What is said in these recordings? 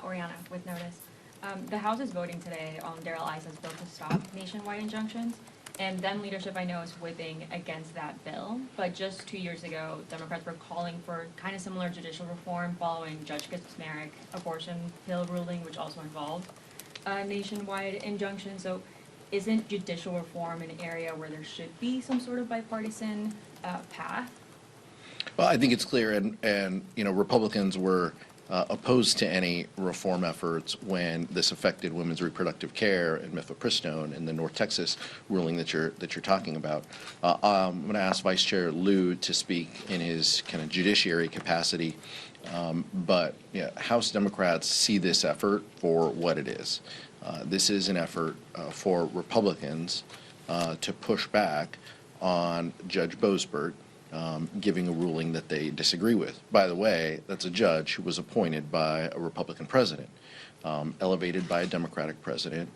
Oriana with Notice. The House is voting today on Darrell Issa's bill to stop nationwide injunctions, and then leadership I know is whipping against that bill. But just 2 years ago, Democrats were calling for kind of similar judicial reform following Judge Kaczmarek abortion pill ruling, which also involved nationwide injunctions. So isn't judicial reform an area where there should be some sort of bipartisan path? Well, I think it's clear, and Republicans were opposed to any reform efforts when this affected women's reproductive care and mifepristone and the North Texas ruling that you're talking about. I'm going to ask Vice Chair Liu to speak in his kind of judiciary capacity, but House Democrats see this effort for what it is. This is an effort for Republicans to push back on Judge Boasberg giving a ruling that they disagree with. By the way, that's a judge who was appointed by a Republican president, elevated by a Democratic president,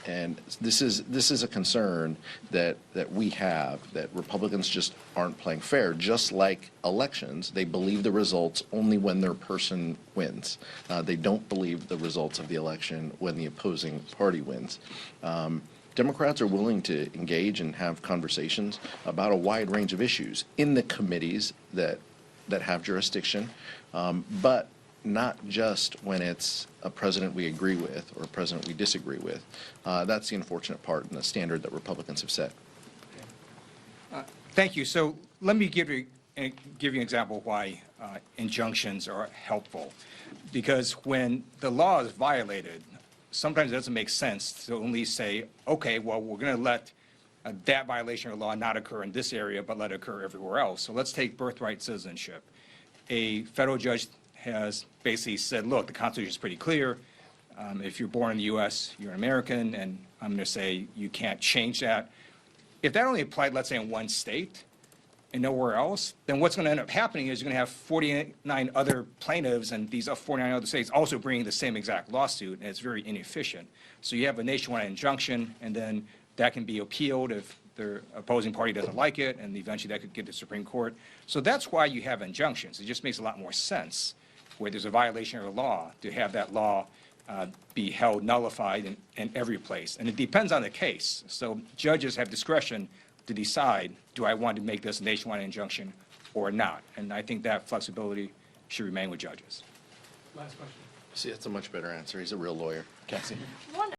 and this is a concern that we have, that Republicans just aren't playing fair. Just like elections, they believe the results only when their person wins. They don't believe the results of the election when the opposing party wins. Democrats are willing to engage and have conversations about a wide range of issues in the committees that have jurisdiction, but not just when it's a president we agree with or a president we disagree with. That's the unfortunate part and the standard that Republicans have set. Thank you. So let me give you an example of why injunctions are helpful. Because when the law is violated, sometimes it doesn't make sense to only say, okay, well, we're going to let that violation of law not occur in this area, but let it occur everywhere else. So let's take birthright citizenship. A federal judge has basically said, look, the Constitution is pretty clear. If you're born in the U.S., you're an American, and I'm going to say you can't change that. If that only applied, let's say, in one state and nowhere else, then what's going to end up happening is you're going to have 49 other plaintiffs and these 49 other states also bringing the same exact lawsuit, and it's very inefficient. So you have a nationwide injunction, and then that can be appealed if the opposing party doesn't like it, and eventually that could get to the Supreme Court. So that's why you have injunctions. It just makes a lot more sense where there's a violation of the law to have that law be held nullified in every place. And it depends on the case. So judges have discretion to decide, do I want to make this a nationwide injunction or not? And I think that flexibility should remain with judges. Last question. See, that's a much better answer. He's a real lawyer. Cassie.